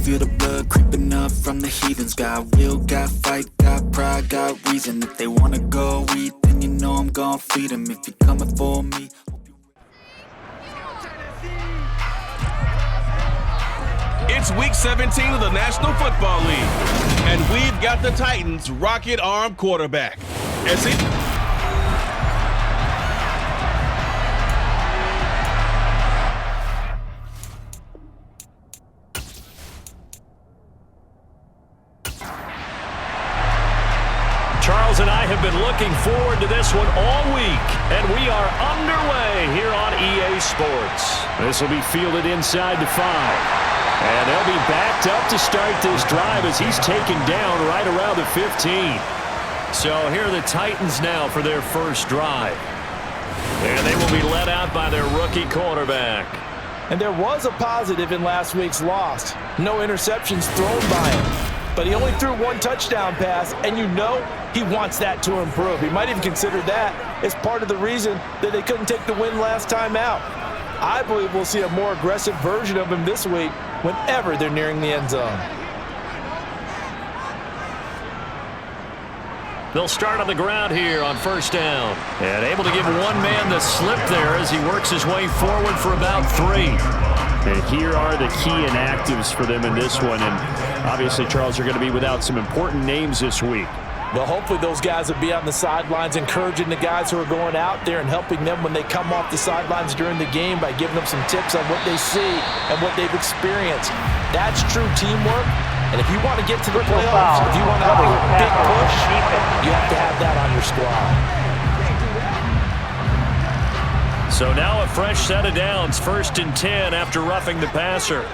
feel the blood creeping up from the heathens. Got will, got fight, got pride, got reason. If they wanna go eat, then you know I'm gon' feed them. If you're coming for me. It's week 17 of the National Football League, and we've got the Titans' rocket arm quarterback. As he Charles and I have been looking forward to this one all week, and we are underway here on EA Sports. This will be fielded inside the 5. And they'll be backed up to start this drive as he's taken down right around the 15. So here are the Titans now for their first drive. And they will be led out by their rookie quarterback. And there was a positive in last week's loss. No interceptions thrown by him. But he only threw one touchdown pass, and you know he wants that to improve. He might even consider that as part of the reason that they couldn't take the win last time out. I believe we'll see a more aggressive version of him this week whenever they're nearing the end zone. They'll start on the ground here on first down. And able to give one man the slip there as he works his way forward for about 3. And here are the key inactives for them in this one. And obviously, Charles, are going to be without some important names this week. Well, hopefully those guys will be on the sidelines encouraging the guys who are going out there and helping them when they come off the sidelines during the game by giving them some tips on what they see and what they've experienced. That's true teamwork. And if you want to get to the playoffs, if you want to have a big push, you have to have that on your squad. So now a fresh set of downs, 1st and 10 after roughing the passer.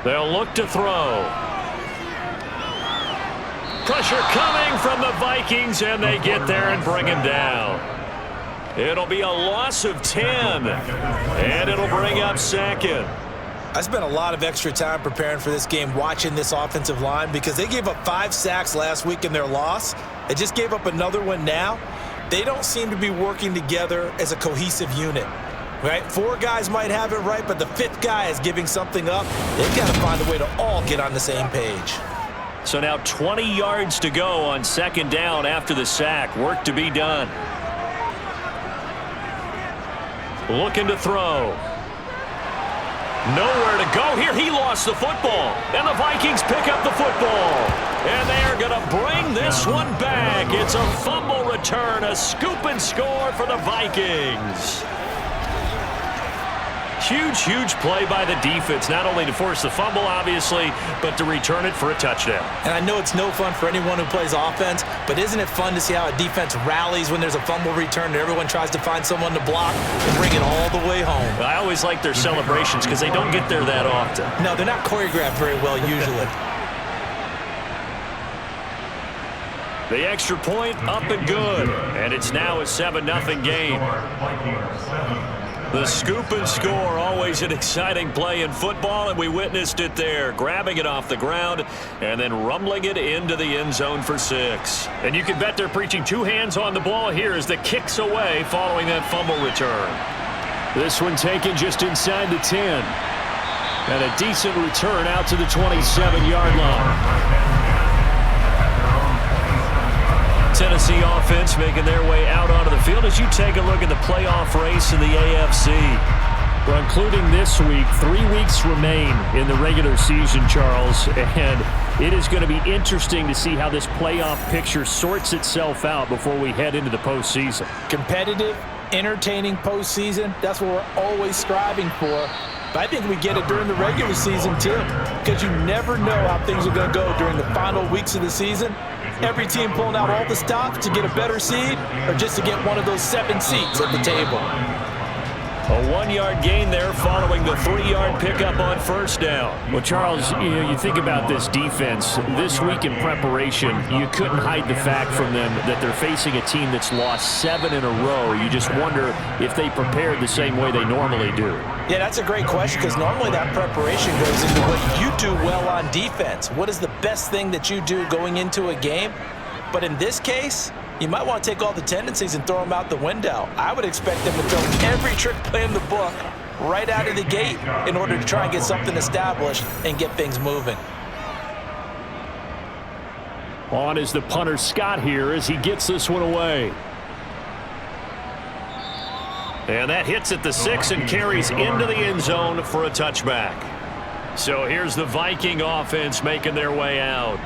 They'll look to throw. Pressure coming from the Vikings, and they get there and bring him down. It'll be a loss of 10, and it'll bring up 2nd. I spent a lot of extra time preparing for this game watching this offensive line because they gave up 5 sacks last week in their loss. They just gave up another one now. They don't seem to be working together as a cohesive unit. Right? 4 guys might have it right, but the 5th guy is giving something up. They've got to find a way to all get on the same page. So now 20 yards to go on 2nd down after the sack. Work to be done. Looking to throw. Nowhere to go here. He lost the football. And the Vikings pick up the football. And they are going to bring this one back. It's a fumble return, a scoop and score for the Vikings. Huge, huge play by the defense, not only to force the fumble, obviously, but to return it for a touchdown. And I know it's no fun for anyone who plays offense, but isn't it fun to see how a defense rallies when there's a fumble return and everyone tries to find someone to block and bring it all the way home? I always like their celebrations because they don't get there that often. No, they're not choreographed very well usually. The extra point up and good, and it's now a 7-0 game. The scoop and score, always an exciting play in football, and we witnessed it there, grabbing it off the ground and then rumbling it into the end zone for 6. And you can bet they're preaching 2 hands on the ball here as the kick's away following that fumble return. This one taken just inside the 10. And a decent return out to the 27-yard line. Tennessee offense making their way out onto the field as you take a look at the playoff race in the AFC. Well, including this week, 3 weeks remain in the regular season, Charles, and it is going to be interesting to see how this playoff picture sorts itself out before we head into the postseason. Competitive, entertaining postseason, that's what we're always striving for. But I think we get it during the regular season, too, because you never know how things are going to go during the final weeks of the season. Every team pulling out all the stops to get a better seed or just to get one of those 7 seats at the table. A 1-yard gain there following the 3-yard pickup on first down. Well, Charles, you think about this defense. This week in preparation, you couldn't hide the fact from them that they're facing a team that's lost 7 in a row. You just wonder if they prepared the same way they normally do. Yeah, that's a great question because normally that preparation goes into what you do well on defense. What is the best thing that you do going into a game? But in this case, you might want to take all the tendencies and throw them out the window. I would expect them to throw every trick play in the book right out of the gate in order to try and get something established and get things moving. On is the punter Scott here as he gets this one away. And that hits at the 6 and carries into the end zone for a touchback. So here's the Viking offense making their way out.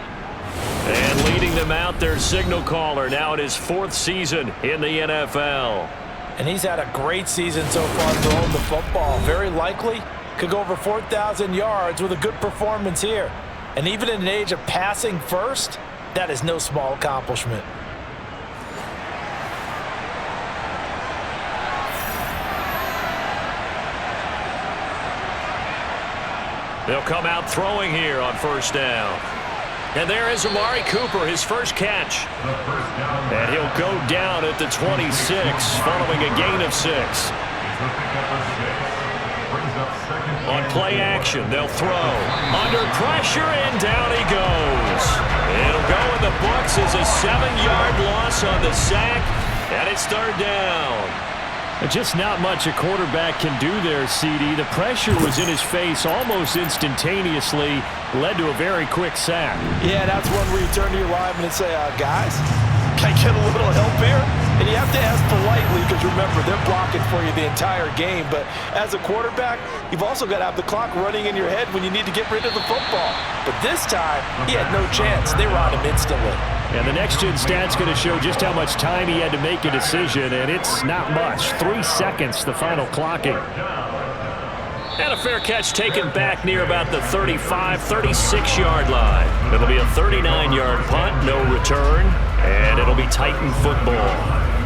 And leading them out, their signal caller, now in his 4th season in the NFL. And he's had a great season so far throwing the football. Very likely could go over 4,000 yards with a good performance here. And even in an age of passing first, that is no small accomplishment. They'll come out throwing here on first down. And there is Amari Cooper, his first catch. And he'll go down at the 26 following a gain of 6. On play action, they'll throw. Under pressure, and down he goes. It'll go in the books as a 7-yard loss on the sack, and it's 3rd down. Just not much a quarterback can do there, CD. The pressure was in his face almost instantaneously, led to a very quick sack. Yeah, that's one where you turn to your lineman and say, guys, can I get a little help here? And you have to ask politely because, remember, they're blocking for you the entire game. But as a quarterback, you've also got to have the clock running in your head when you need to get rid of the football. But this time, he had no chance. They were on him instantly. And the next-gen stat's going to show just how much time he had to make a decision, and it's not much. 3 seconds, the final clocking. And a fair catch taken back near about the 35, 36-yard line. It'll be a 39-yard punt, no return, and it'll be Titan football.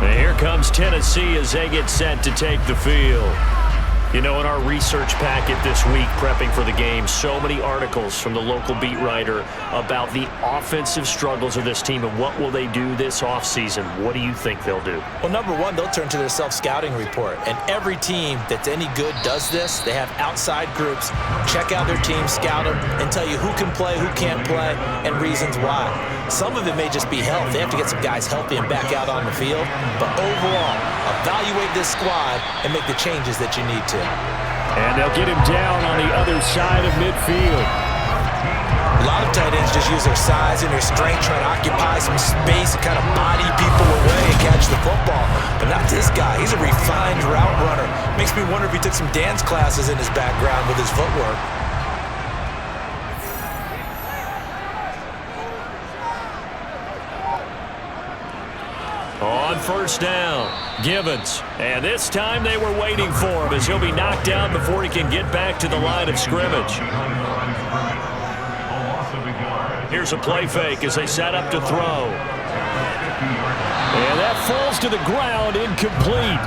And here comes Tennessee as they get set to take the field. You know, in our research packet this week, prepping for the game, so many articles from the local beat writer about the offensive struggles of this team and what will they do this offseason. What do you think they'll do? Well, number one, they'll turn to their self-scouting report. And every team that's any good does this. They have outside groups, check out their team, scout them, and tell you who can play, who can't play, and reasons why. Some of it may just be health. They have to get some guys healthy and back out on the field. But overall, evaluate this squad and make the changes that you need to. And they'll get him down on the other side of midfield. A lot of tight ends just use their size and their strength, trying to occupy some space and kind of body people away and catch the football. But not this guy. He's a refined route runner. Makes me wonder if he took some dance classes in his background with his footwork. On first down, Givens. And this time they were waiting for him as he'll be knocked down before he can get back to the line of scrimmage. Here's a play fake as they set up to throw. And that falls to the ground, incomplete.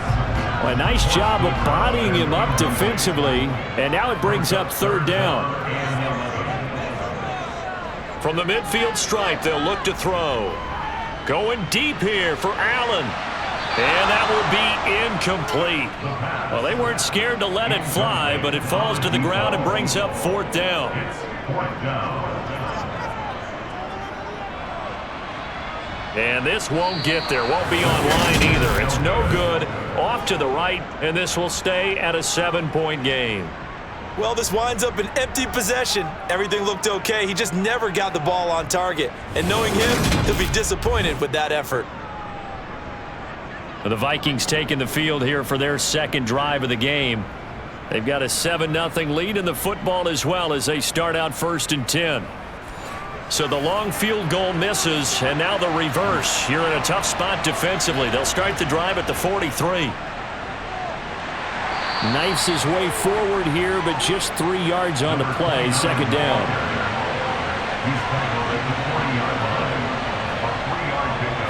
Well, a nice job of bodying him up defensively. And now it brings up 3rd down. From the midfield stripe, they'll look to throw. Going deep here for Allen. And that will be incomplete. Well, they weren't scared to let it fly, but it falls to the ground and brings up 4th down. And this won't get there. Won't be online either. It's no good. Off to the right, and this will stay at a 7-point game. Well, this winds up an empty possession. Everything looked okay. He just never got the ball on target. And knowing him, he'll be disappointed with that effort. The Vikings taking the field here for their 2nd drive of the game. They've got a 7-0 lead in the football as well as they start out 1st and 10. So the long field goal misses, and now the reverse. You're in a tough spot defensively. They'll start the drive at the 43. Knifes his way forward here, but just 3 yards on the play. 2nd down.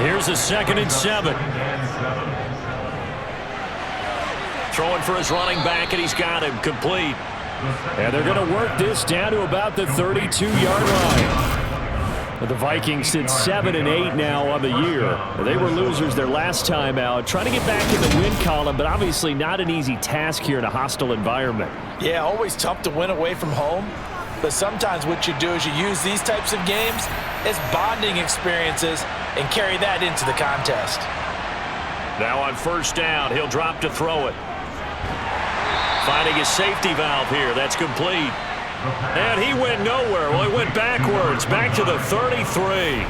Here's a 2nd and 7. Throwing for his running back, and he's got him complete. And they're going to work this down to about the 32-yard line. The Vikings sit 7-8 now on the year. They were losers their last time out, trying to get back in the win column, but obviously not an easy task here in a hostile environment. Yeah, always tough to win away from home. But sometimes what you do is you use these types of games as bonding experiences and carry that into the contest. Now on first down, he'll drop to throw it. Finding his safety valve here. That's complete. And he went nowhere. Well, he went backwards, back to the 33.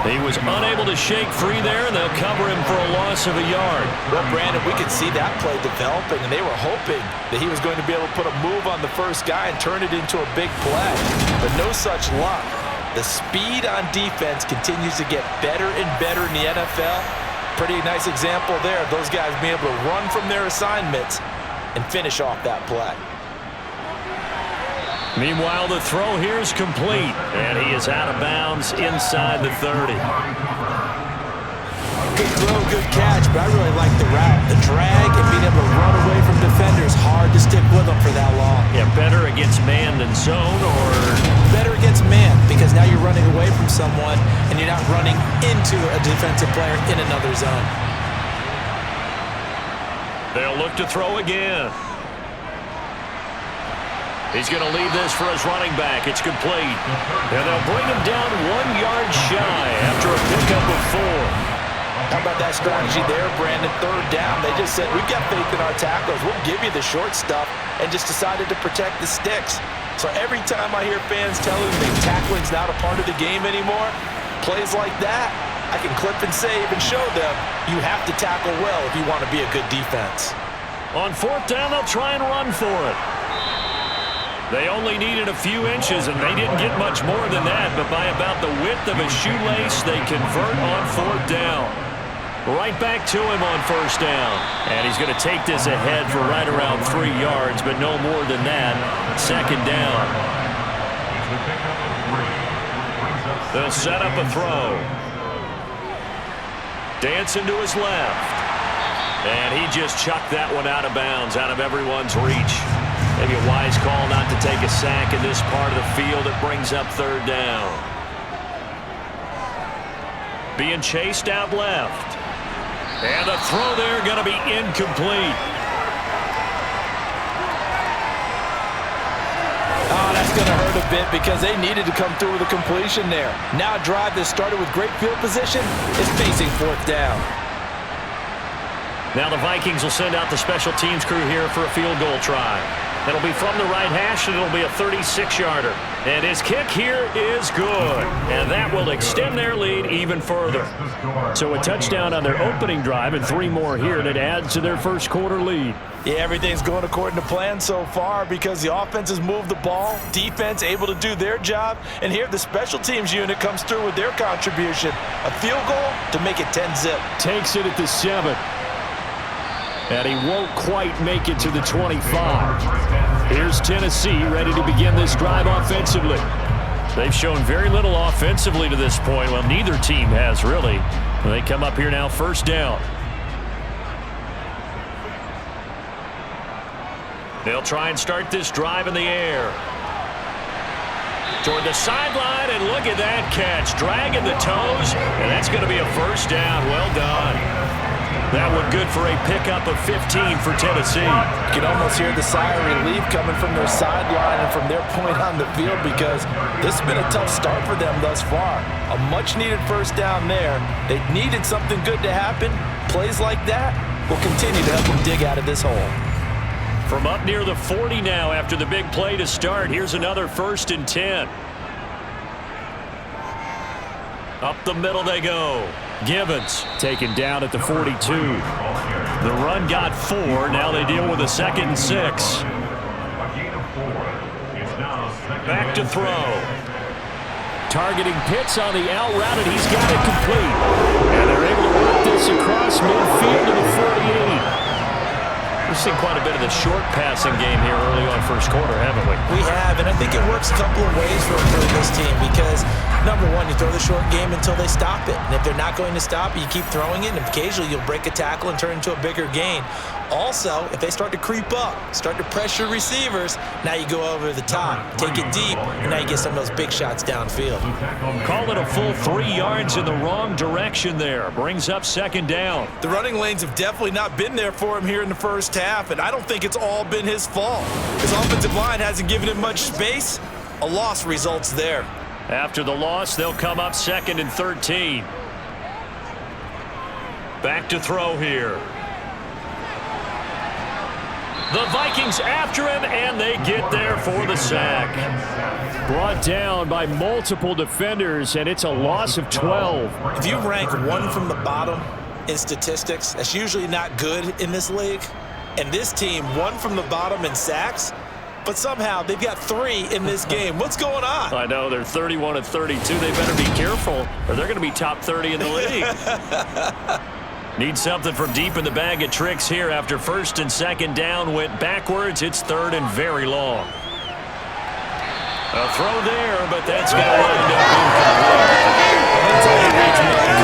He was unable to shake free there, and they'll cover him for a loss of a yard. Well, Brandon, we could see that play developing, and they were hoping that he was going to be able to put a move on the first guy and turn it into a big play. But no such luck. The speed on defense continues to get better and better in the NFL. Pretty nice example there of those guys being able to run from their assignments and finish off that play. Meanwhile, the throw here is complete, and he is out of bounds inside the 30. Good throw, good catch, but I really like the route. The drag and being able to run away from defenders, hard to stick with them for that long. Yeah, better against man than zone, or better against man, because now you're running away from someone and you're not running into a defensive player in another zone. They'll look to throw again. He's going to leave this for his running back. It's complete. And they'll bring him down 1 yard shy after a pickup of 4. How about that strategy there, Brandon? Third down. They just said, we've got faith in our tacklers. We'll give you the short stuff, and just decided to protect the sticks. So every time I hear fans telling me tackling's not a part of the game anymore, plays like that, I can clip and save and show them you have to tackle well if you want to be a good defense. On 4th down, they'll try and run for it. They only needed a few inches, and they didn't get much more than that, but by about the width of a shoelace, they convert on 4th down. Right back to him on 1st down. And he's going to take this ahead for right around 3 yards, but no more than that. 2nd down. They'll set up a throw. Dancing to his left. And he just chucked that one out of bounds, out of everyone's reach. Maybe a wise call not to take a sack in this part of the field. It brings up 3rd down. Being chased out left. And the throw there going to be incomplete. Oh, that's going to hurt a bit because they needed to come through with a completion there. Now a drive that started with great field position is facing 4th down. Now the Vikings will send out the special teams crew here for a field goal try. It'll be from the right hash, and it'll be a 36-yarder. And his kick here is good. And that will extend their lead even further. So a touchdown on their opening drive and 3 more here, and it adds to their first quarter lead. Yeah, everything's going according to plan so far because the offense has moved the ball, defense able to do their job, and here the special teams unit comes through with their contribution. A field goal to make it 10-zip. Takes it at the 7. And he won't quite make it to the 25. Here's Tennessee ready to begin this drive offensively. They've shown very little offensively to this point. Well, neither team has, really. They come up here now 1st down. They'll try and start this drive in the air. Toward the sideline, and look at that catch. Dragging the toes, and that's going to be a 1st down. Well done. That one good for a pickup of 15 for Tennessee. You can almost hear the sigh of relief coming from their sideline and from their point on the field because this has been a tough start for them thus far. A much-needed 1st down there. They needed something good to happen. Plays like that will continue to help them dig out of this hole. From up near the 40 now after the big play to start, here's another 1st and 10. Up the middle they go. Givens taken down at the 42. The run got 4. Now they deal with a 2nd and 6. Back to throw. Targeting Pitts on the out route, and he's got it complete. And they're able to work this across midfield to the 48. We've seen quite a bit of the short passing game here early on 1st quarter, haven't we? We have, and I think it works a couple of ways for this team because, number one, you throw the short game until they stop it. And if they're not going to stop it, you keep throwing it, and occasionally you'll break a tackle and turn it into a bigger gain. Also, if they start to creep up, start to pressure receivers, now you go over the top, take it deep, and now you get some of those big shots downfield. Call it a full 3 yards in the wrong direction there. Brings up 2nd down. The running lanes have definitely not been there for him here in the first half, and I don't think it's all been his fault. His offensive line hasn't given him much space. A loss results there. After the loss, they'll come up 2nd and 13. Back to throw here. The Vikings after him, and they get there for the sack. Brought down by multiple defenders, and it's a loss of 12. If you rank one from the bottom in statistics, that's usually not good in this league. And this team, one from the bottom in sacks, but somehow they've got 3 in this game. What's going on? I know, they're 31 and 32. They better be careful, or they're going to be top 30 in the league. Need something from deep in the bag of tricks here after first and second down went backwards. It's third and very long. A throw there, but that's going to wind up incomplete.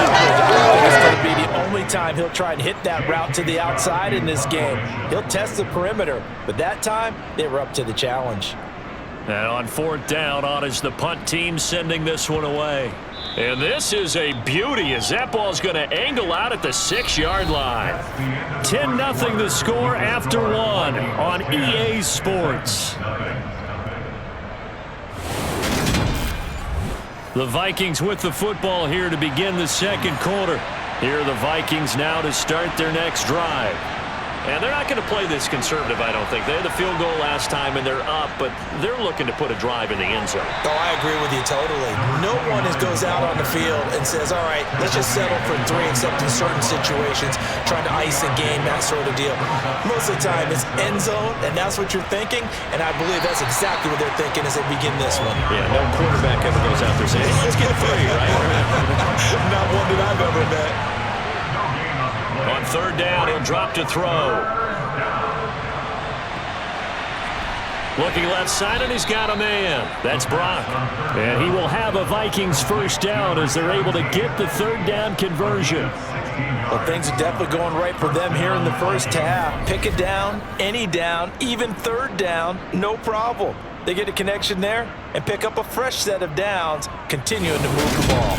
It's going to be the only time he'll try and hit that route to the outside in this game. He'll test the perimeter, but that time they were up to the challenge. And on fourth down, on is the punt team sending this one away. And this is a beauty as that ball's going to angle out at the 6-yard line. 10-0 the score after 1 on EA Sports. The Vikings with the football here to begin the second quarter. Here are the Vikings now to start their next drive. And they're not going to play this conservative, I don't think. They had the field goal last time, and they're up, but they're looking to put a drive in the end zone. Oh, I agree with you totally. No one goes out on the field and says, all right, let's just settle for 3, except in certain situations, trying to ice a game, that sort of deal. Most of the time, it's end zone, and that's what you're thinking, and I believe that's exactly what they're thinking as they begin this one. Yeah, no quarterback ever goes out there saying, hey, let's get 3, right? Not one that I've ever met. On third down, he'll drop to throw. Looking left side, and he's got a man. That's Brock. And he will have a Vikings first down as they're able to get the third down conversion. Well, things are definitely going right for them here in the first half. Pick a down, any down, even third down, no problem. They get a connection there and pick up a fresh set of downs, continuing to move the ball.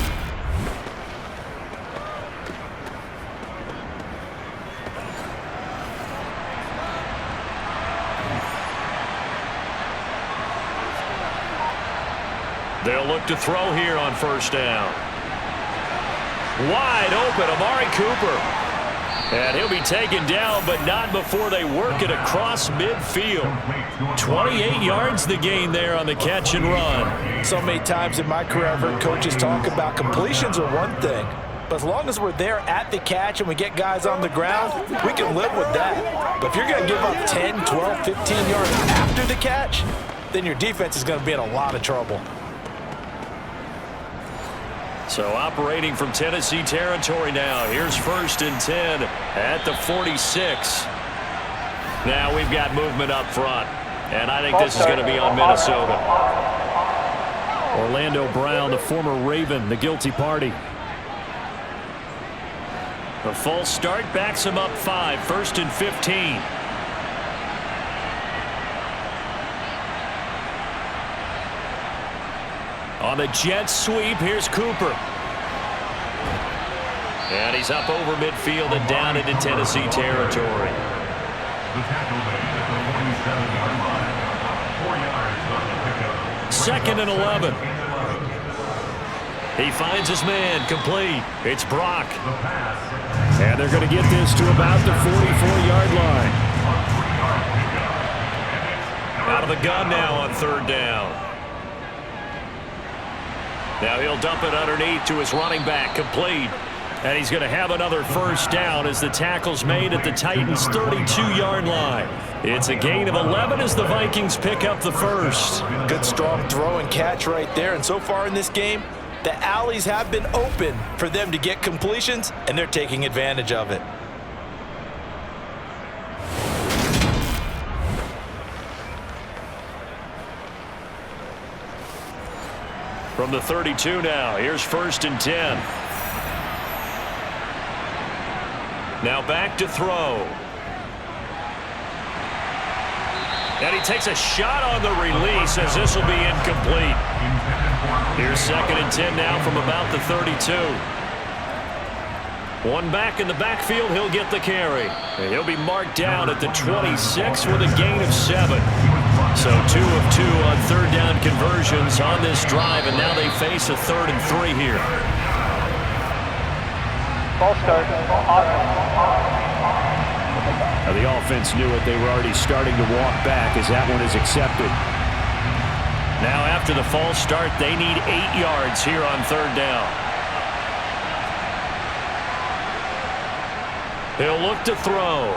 They'll look to throw here on first down. Wide open, Amari Cooper. And he'll be taken down, but not before they work it across midfield. 28 yards the gain there on the catch and run. So many times in my career, I've heard coaches talk about completions are one thing. But as long as we're there at the catch and we get guys on the ground, we can live with that. But if you're going to give up 10, 12, 15 yards after the catch, then your defense is going to be in a lot of trouble. So operating from Tennessee territory now. Here's first and 10 at the 46. Now we've got movement up front. And I think this is going to be on Minnesota. Orlando Brown, the former Raven, the guilty party. The false start backs him up 5. First and 15. On the jet sweep, here's Cooper. And he's up over midfield and down into Tennessee territory. Second and 11. He finds his man, complete. It's Brock. And they're going to get this to about the 44-yard line. Out of the gun now on third down. Now he'll dump it underneath to his running back, complete. And he's going to have another first down as the tackle's made at the Titans' 32-yard line. It's a gain of 11 as the Vikings pick up the first. Good strong throw and catch right there. And so far in this game, the alleys have been open for them to get completions, and they're taking advantage of it. From the 32 now, here's first and 10. Now back to throw. And he takes a shot on the release as this will be incomplete. Here's second and 10 now from about the 32. One back in the backfield, he'll get the carry. And he'll be marked down at the 26 with a gain of 7. So 2 of 2 on third down conversions on this drive, and now they face a 3rd and 3 here. Ball start. Now, the offense knew it. They were already starting to walk back as that one is accepted. Now after the false start, they need 8 yards here on third down. He'll look to throw.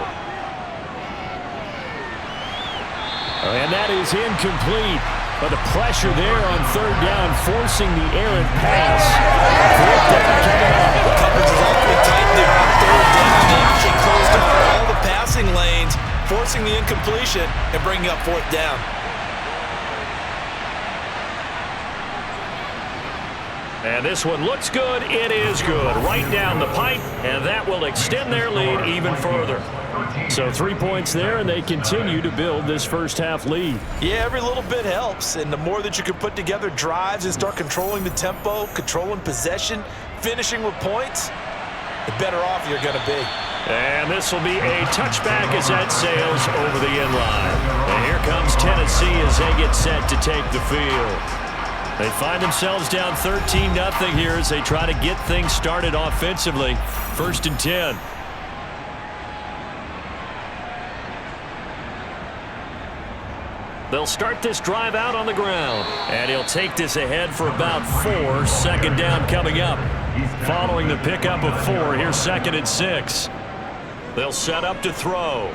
And that is incomplete. But the pressure there on third down, forcing the errant pass. Coverage is awfully tight there on third down. They actually closed off all the passing lanes, forcing the incompletion and bringing up fourth down. And this one looks good. It is good. Right down the pipe, and that will extend their lead even further. So 3 points there, and they continue to build this first half lead. Yeah, every little bit helps, and the more that you can put together drives and start controlling the tempo, controlling possession, finishing with points, the better off you're going to be. And this will be a touchback as that sails over the end line. And here comes Tennessee as they get set to take the field. They find themselves down 13-0 here as they try to get things started offensively. 1st and 10. They'll start this drive out on the ground. And he'll take this ahead for about 4. 2nd down coming up. Following the pickup of 4, here's 2nd and 6. They'll set up to throw.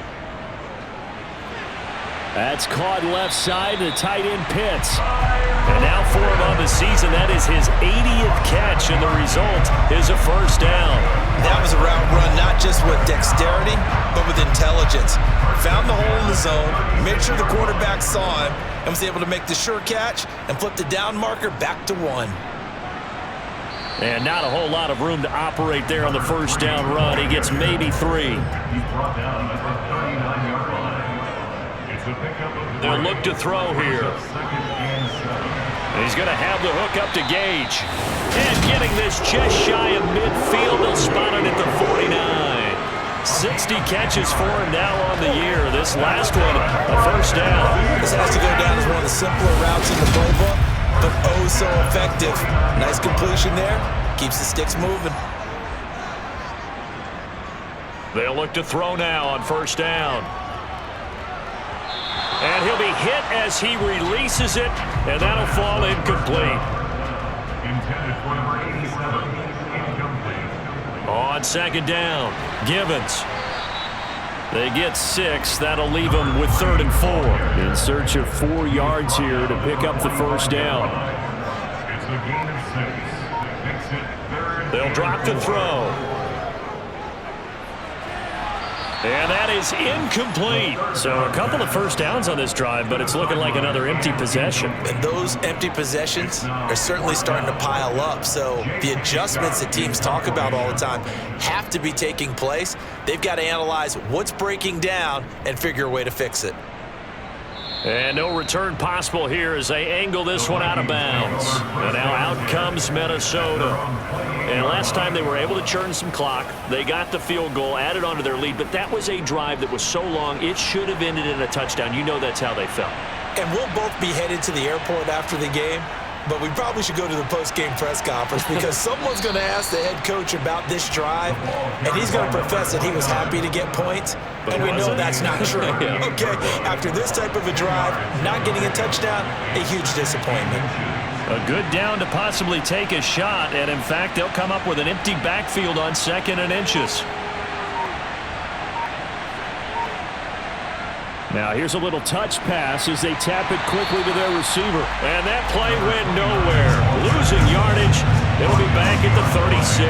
That's caught left side, the tight end Pitts. And now for him on the season, that is his 80th catch, and the result is a first down. That was a route run not just with dexterity, but with intelligence. Found the hole in the zone, made sure the quarterback saw him, and was able to make the sure catch and flip the down marker back to 1. And not a whole lot of room to operate there on the first down run. He gets maybe 3. They'll look to throw here. He's going to have the hook up to Gage. And getting this just shy of midfield, they'll spot it at the 49. 60 catches for him now on the year. This last one, a first down. This has to go down as one of the simpler routes in the playbook, but oh so effective. Nice completion there. Keeps the sticks moving. They'll look to throw now on first down. And he'll be hit as he releases it, and that'll fall incomplete. On 2nd down, Gibbons. They get 6. That'll leave them with 3rd and 4. In search of 4 yards here to pick up the first down. They'll drop to throw. And that is incomplete. So a couple of first downs on this drive, but it's looking like another empty possession. And those empty possessions are certainly starting to pile up. So the adjustments that teams talk about all the time have to be taking place. They've got to analyze what's breaking down and figure a way to fix it. And no return possible here as they angle this one out of bounds. And now out comes Minnesota. And last time they were able to churn some clock. They got the field goal, added onto their lead, but that was a drive that was so long it should have ended in a touchdown. You know that's how they felt. And we'll both be headed to the airport after the game, but we probably should go to the post-game press conference because someone's going to ask the head coach about this drive, and he's going to profess that he was happy to get points, and we know that's not true. Yeah. Okay, after this type of a drive, not getting a touchdown, a huge disappointment. A good down to possibly take a shot, and in fact, they'll come up with an empty backfield on 2nd and inches. Now here's a little touch pass as they tap it quickly to their receiver. And that play went nowhere. Losing yardage. It'll be back at the 36.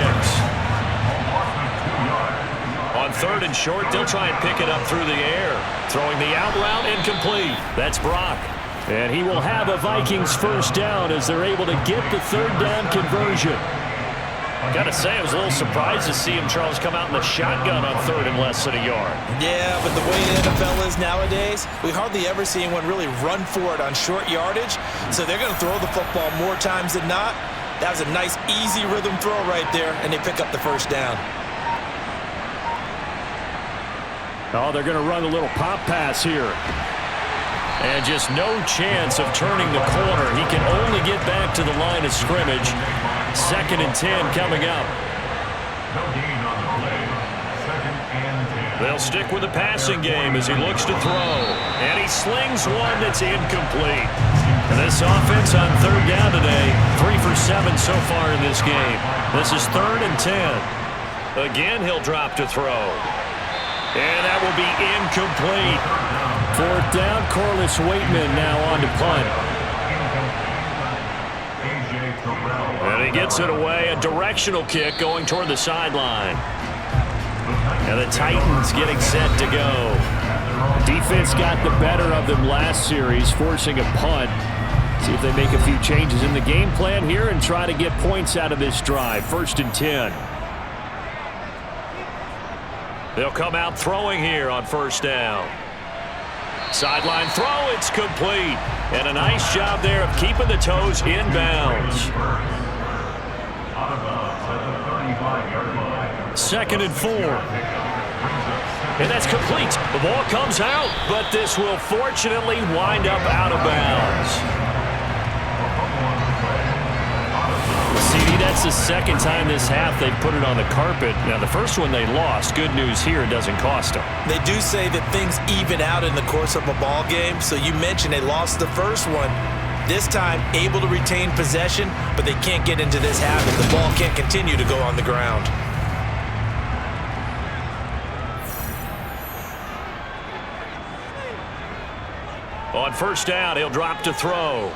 On 3rd and short, they'll try and pick it up through the air. Throwing the out route incomplete. That's Brock. And he will have a Vikings first down as they're able to get the 3rd down conversion. Gotta say, I was a little surprised to see him, Charles, come out in the shotgun on 3rd and less than a yard. Yeah, but the way the NFL is nowadays, we hardly ever see anyone really run for it on short yardage. So they're going to throw the football more times than not. That was a nice, easy rhythm throw right there, and they pick up the first down. Oh, they're going to run a little pop pass here. And just no chance of turning the corner. He can only get back to the line of scrimmage. 2nd and 10 coming up. They'll stick with the passing game as he looks to throw. And he slings one that's incomplete. And this offense on third down today, 3 for 7 so far in this game. This is 3rd and 10. Again, he'll drop to throw. And that will be incomplete. 4th down, Corliss Waitman now on to punt. And he gets it away, a directional kick going toward the sideline. And the Titans getting set to go. Defense got the better of them last series, forcing a punt. See if they make a few changes in the game plan here and try to get points out of this drive. 1st and 10. They'll come out throwing here on 1st down. Sideline throw, it's complete. And a nice job there of keeping the toes in bounds. 2nd and 4. And that's complete. The ball comes out, but this will fortunately wind up out of bounds. CD, that's the 2nd time this half they've put it on the carpet. Now, the first one they lost. Good news here, it doesn't cost them. They do say that things even out in the course of a ball game. So you mentioned they lost the first one. This time, able to retain possession, but they can't get into this habit. The ball can't continue to go on the ground. On 1st down, he'll drop to throw.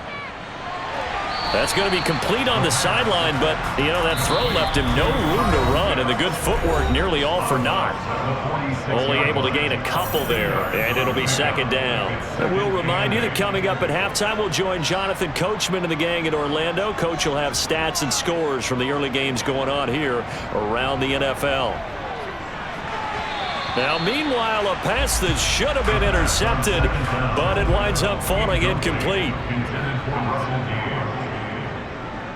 That's going to be complete on the sideline, but, you know, that throw left him no room to run, and the good footwork nearly all for naught. Only able to gain a couple there, and it'll be 2nd down. And we'll remind you that coming up at halftime, we'll join Jonathan Coachman and the gang at Orlando. Coach will have stats and scores from the early games going on here around the NFL. Now, meanwhile, a pass that should have been intercepted, but it winds up falling incomplete.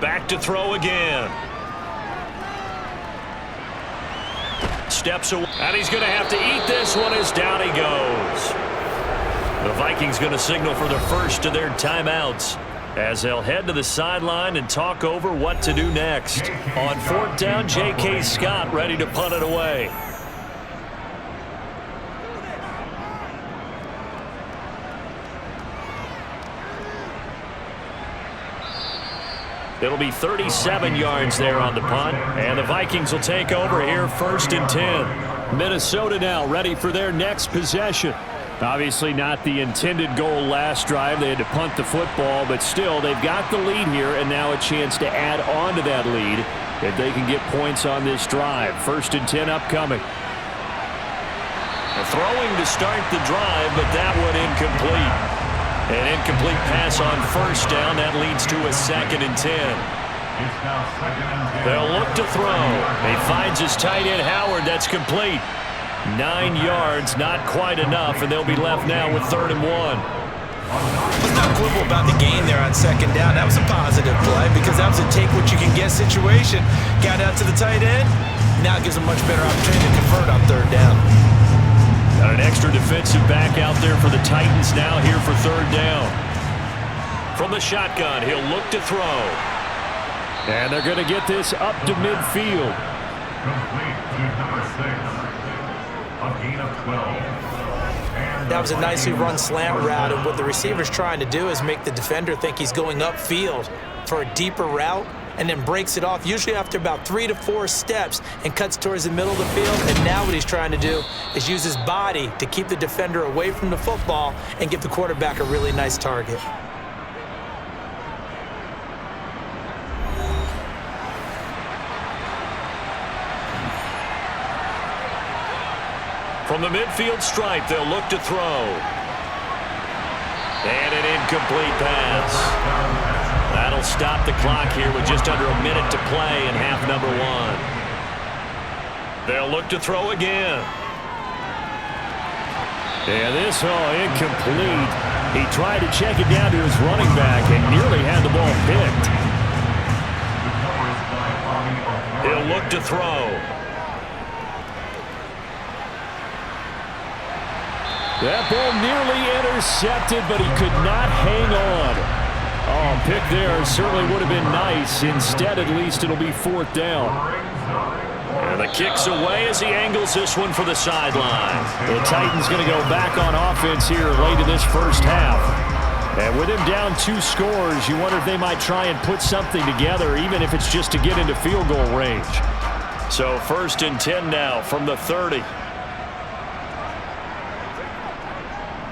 Back to throw again. Steps away, and he's going to have to eat this one as down he goes. The Vikings going to signal for the first of their timeouts as they'll head to the sideline and talk over what to do next. On 4th down, J.K. Scott ready to punt it away. It'll be 37 yards there on the punt, and the Vikings will take over here 1st and 10. Minnesota now ready for their next possession. Obviously not the intended goal last drive. They had to punt the football, but still they've got the lead here and now a chance to add on to that lead if they can get points on this drive. 1st and 10 upcoming. Throwing to start the drive, but that one incomplete. An incomplete pass on 1st down. That leads to a 2nd and 10. They'll look to throw. He finds his tight end Howard. That's complete. 9 yards, not quite enough, and they'll be left now with 3rd and 1. Let's not quibble about the gain there on 2nd down. That was a positive play because that was a take-what-you-can-get situation. Got out to the tight end. Now it gives a much better opportunity to convert on 3rd down. Got an extra defensive back out there for the Titans now here for 3rd down. From the shotgun, he'll look to throw. And they're going to get this up to midfield. That was a nicely run slant route, and what the receiver's trying to do is make the defender think he's going upfield for a deeper route, and then breaks it off, usually after about 3 to 4 steps, and cuts towards the middle of the field. And now what he's trying to do is use his body to keep the defender away from the football and give the quarterback a really nice target. From the midfield stripe, they'll look to throw. And an incomplete pass. That'll stop the clock here with just under a minute to play in half number 1. They'll look to throw again. And this, incomplete. He tried to check it down to his running back and nearly had the ball picked. He'll look to throw. That ball nearly intercepted, but he could not hang on. Oh, pick there certainly would have been nice. Instead, at least, it'll be 4th down. And the kick's away as he angles this one for the sideline. The Titans going to go back on offense here late in this first half. And with him down 2 scores, you wonder if they might try and put something together, even if it's just to get into field goal range. So 1st and 10 now from the 30.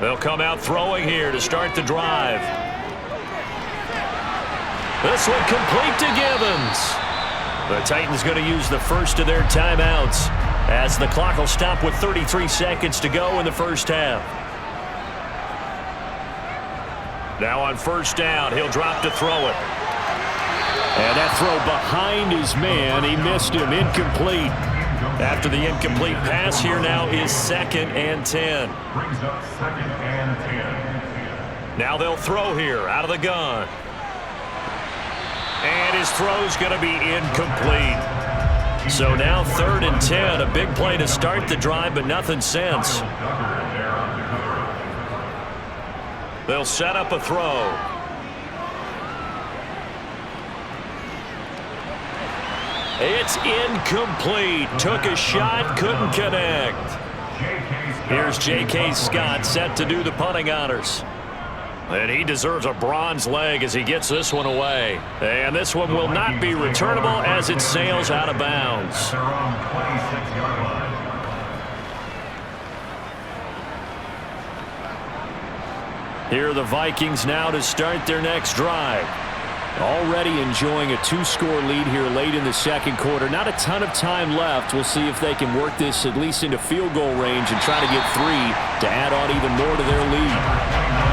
They'll come out throwing here to start the drive. This one complete to Gibbons. The Titans going to use the first of their timeouts as the clock will stop with 33 seconds to go in the first half. Now on 1st down, he'll drop to throw it. And that throw behind his man, he missed him, incomplete. After the incomplete pass, here now is 2nd and 10. Brings up 2nd and 10. Now they'll throw here out of the gun. And his throw's going to be incomplete. So now 3rd and 10, a big play to start the drive, but nothing since. They'll set up a throw. It's incomplete. Took a shot, couldn't connect. Here's J.K. Scott set to do the punting honors. And he deserves a bronze leg as he gets this one away. And this one will not be returnable as it sails out of bounds. They're on 26-yard line. Here are the Vikings now to start their next drive. Already enjoying a 2-score lead here late in the second quarter. Not a ton of time left. We'll see if they can work this at least into field goal range and try to get 3 to add on even more to their lead.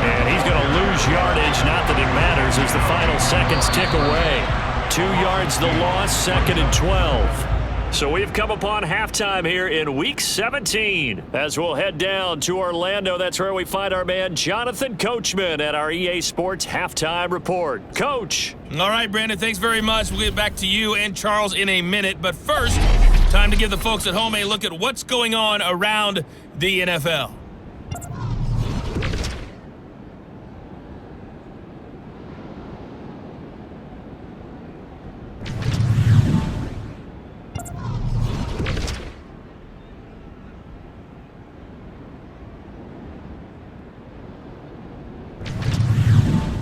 And he's going to lose yardage. Not that it matters as the final seconds tick away. 2 yards the loss, 2nd and 12. So we've come upon halftime here in Week 17 as we'll head down to Orlando. That's where we find our man Jonathan Coachman at our EA Sports Halftime Report. Coach. All right, Brandon, thanks very much. We'll get back to you and Charles in a minute. But first, time to give the folks at home a look at what's going on around the NFL.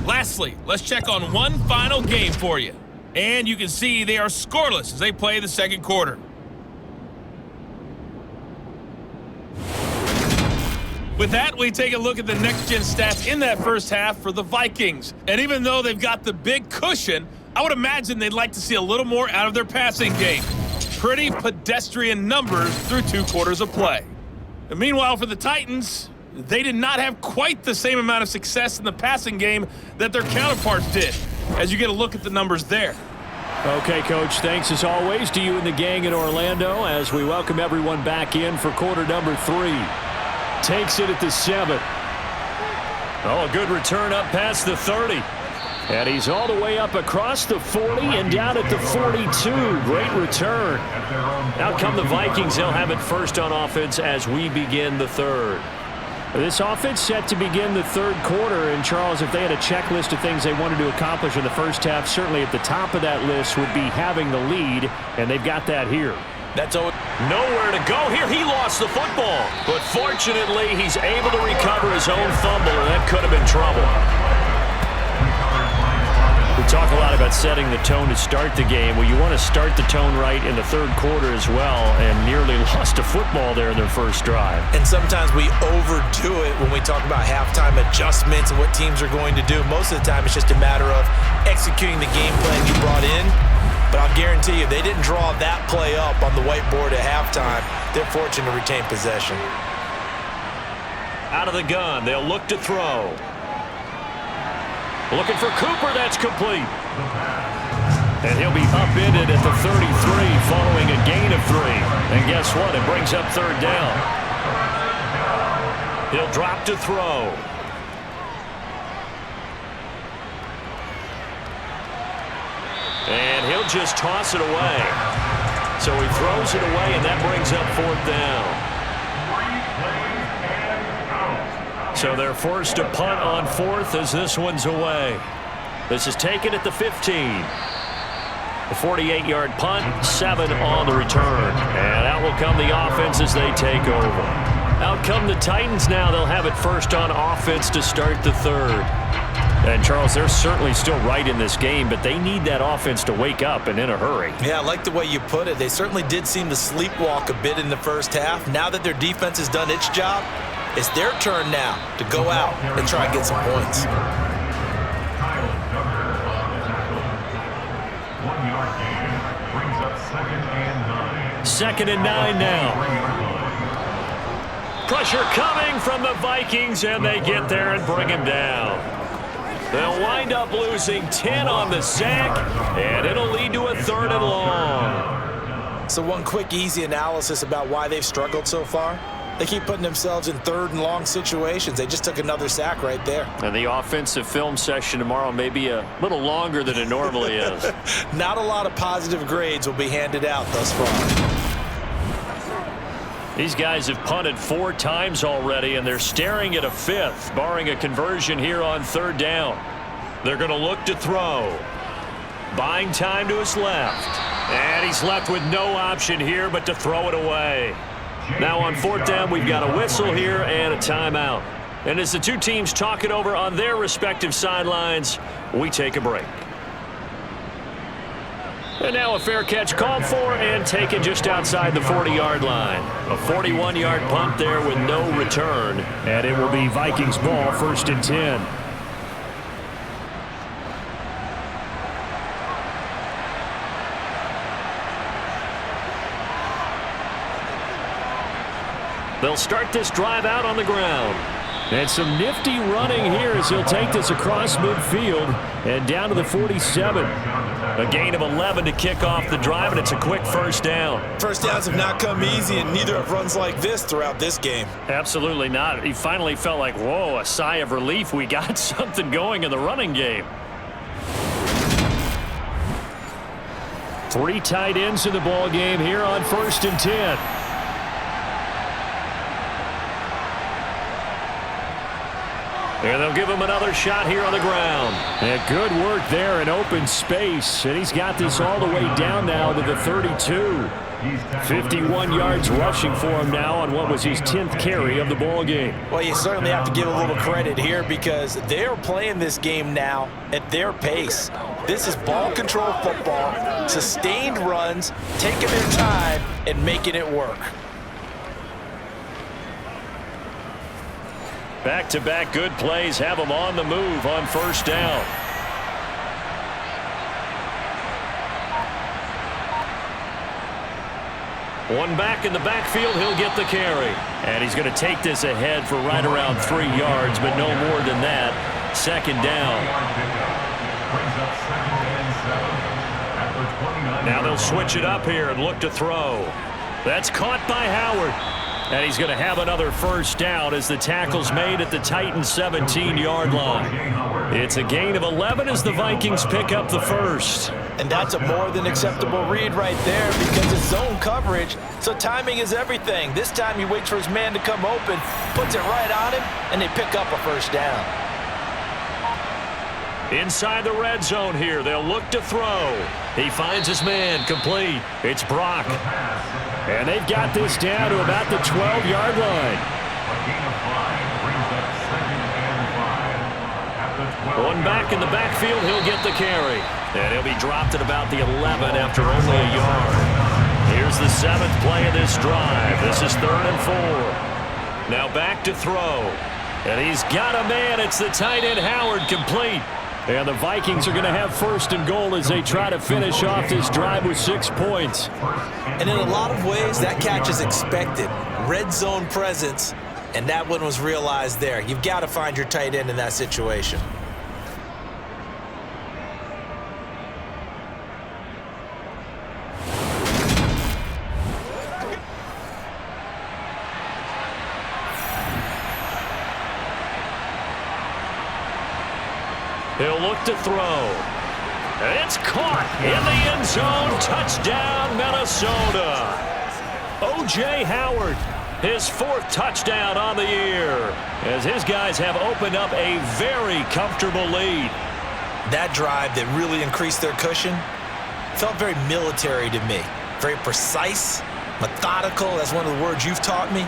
Lastly, let's check on one final game for you. And you can see they are scoreless as they play the second quarter. With that, we take a look at the next-gen stats in that first half for the Vikings. And even though they've got the big cushion, I would imagine they'd like to see a little more out of their passing game. Pretty pedestrian numbers through 2 quarters of play. And meanwhile, for the Titans, they did not have quite the same amount of success in the passing game that their counterparts did, as you get a look at the numbers there. Okay, Coach, thanks as always to you and the gang in Orlando as we welcome everyone back in for quarter number 3. Takes it at the 7. Oh, a good return up past the 30. And he's all the way up across the 40 and down at the 42. Great return. Out come the Vikings. They'll have it first on offense as we begin the third. This offense set to begin the third quarter, and Charles, if they had a checklist of things they wanted to accomplish in the first half, certainly at the top of that list would be having the lead, and they've got that here. That's all. Nowhere to go here. He lost the football, but fortunately he's able to recover his own fumble, and that could have been trouble. We talk a lot about setting the tone to start the game. Well, you want to start the tone right in the third quarter as well, and nearly lost a football there in their first drive. And sometimes we overdo it when we talk about halftime adjustments and what teams are going to do. Most of the time, it's just a matter of executing the game plan you brought in. But I'll guarantee you, if they didn't draw that play up on the whiteboard at halftime, they're fortunate to retain possession. Out of the gun, they'll look to throw. Looking for Cooper, that's complete. And he'll be upended at the 33 following a gain of 3. And guess what? It brings up third down. He'll drop to throw. And he'll just toss it away. So he throws it away, and that brings up fourth down. So they're forced to punt on fourth as this one's away. This is taken at the 15. A 48-yard punt, 7 on the return. And out will come the offense as they take over. Out come the Titans now. They'll have it first on offense to start the third. And, Charles, they're certainly still right in this game, but they need that offense to wake up and in a hurry. Yeah, I like the way you put it. They certainly did seem to sleepwalk a bit in the first half. Now that their defense has done its job, it's their turn now to go out and try and get some points. Second and 9 now. Pressure coming from the Vikings, and they get there and bring him down. They'll wind up losing 10 on the sack, and it'll lead to a 3rd and long. So one quick, easy analysis about why they've struggled so far. They keep putting themselves in 3rd and long situations. They just took another sack right there. And the offensive film session tomorrow may be a little longer than it normally is. Not a lot of positive grades will be handed out thus far. These guys have punted 4 times already, and they're staring at a 5th, barring a conversion here on 3rd down. They're going to look to throw. Buying time to his left. And he's left with no option here but to throw it away. Now on 4th down, we've got a whistle here and a timeout. And as the two teams talk it over on their respective sidelines, we take a break. And now a fair catch called for and taken just outside the 40-yard line. A 41-yard punt there with no return. And it will be Vikings ball, 1st and 10. They'll start this drive out on the ground. And some nifty running here as he'll take this across midfield and down to the 47. A gain of 11 to kick off the drive, and it's a quick 1st down. First downs have not come easy, and neither have runs like this throughout this game. Absolutely not. He finally felt like, whoa, a sigh of relief. We got something going in the running game. 3 tight ends in the ball game here on 1st and 10. And they'll give him another shot here on the ground. And good work there in open space. And he's got this all the way down now to the 32. 51 yards rushing for him now on what was his 10th carry of the ball game. Well, you certainly have to give a little credit here because they're playing this game now at their pace. This is ball control football, sustained runs, taking their time and making it work. Back-to-back good plays have them on the move on 1st down. One back in the backfield, he'll get the carry. And he's going to take this ahead for right around 3 yards, but no more than that. 2nd down. Now they'll switch it up here and look to throw. That's caught by Howard. And he's going to have another 1st down as the tackle's made at the Titans' 17-yard line. It's a gain of 11 as the Vikings pick up the 1st. And that's a more than acceptable read right there because it's zone coverage, so timing is everything. This time he waits for his man to come open, puts it right on him, and they pick up a 1st down. Inside the red zone here, they'll look to throw. He finds his man, complete. It's Brock. And they've got this down to about the 12-yard line. One back in the backfield, he'll get the carry. And he'll be dropped at about the 11 after only a yard. Here's the 7th play of this drive. This is 3rd and 4. Now back to throw. And he's got a man. It's the tight end Howard, complete. And the Vikings are going to have 1st and goal as they try to finish off this drive with 6 points. And in a lot of ways, that catch is expected. Red zone presence, and that one was realized there. You've got to find your tight end in that situation. He'll look to throw. It's caught in the end zone. Touchdown, Minnesota. O.J. Howard, his 4th touchdown on the year, as his guys have opened up a very comfortable lead. That drive that really increased their cushion, felt very military to me. Very precise, methodical. That's one of the words you've taught me.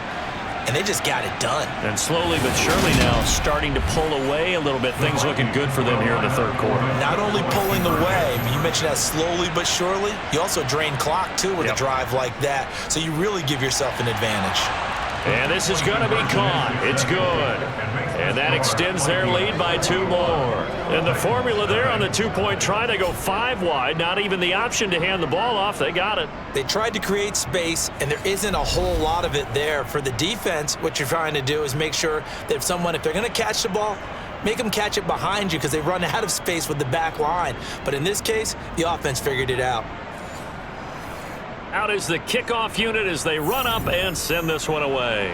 And they just got it done. And slowly but surely now starting to pull away a little bit. Things looking good for them here in the third quarter. Not only pulling away, I mean, you mentioned that slowly but surely. You also drain clock, too, with a drive like that. So you really give yourself an advantage. And this is going to be caught. It's good. And that extends their lead by 2 more. And the formula there on the 2-point try, they go 5 wide. Not even the option to hand the ball off. They got it. They tried to create space, and there isn't a whole lot of it there. For the defense, what you're trying to do is make sure that if they're going to catch the ball, make them catch it behind you because they run out of space with the back line. But in this case, the offense figured it out. Out is the kickoff unit as they run up and send this one away.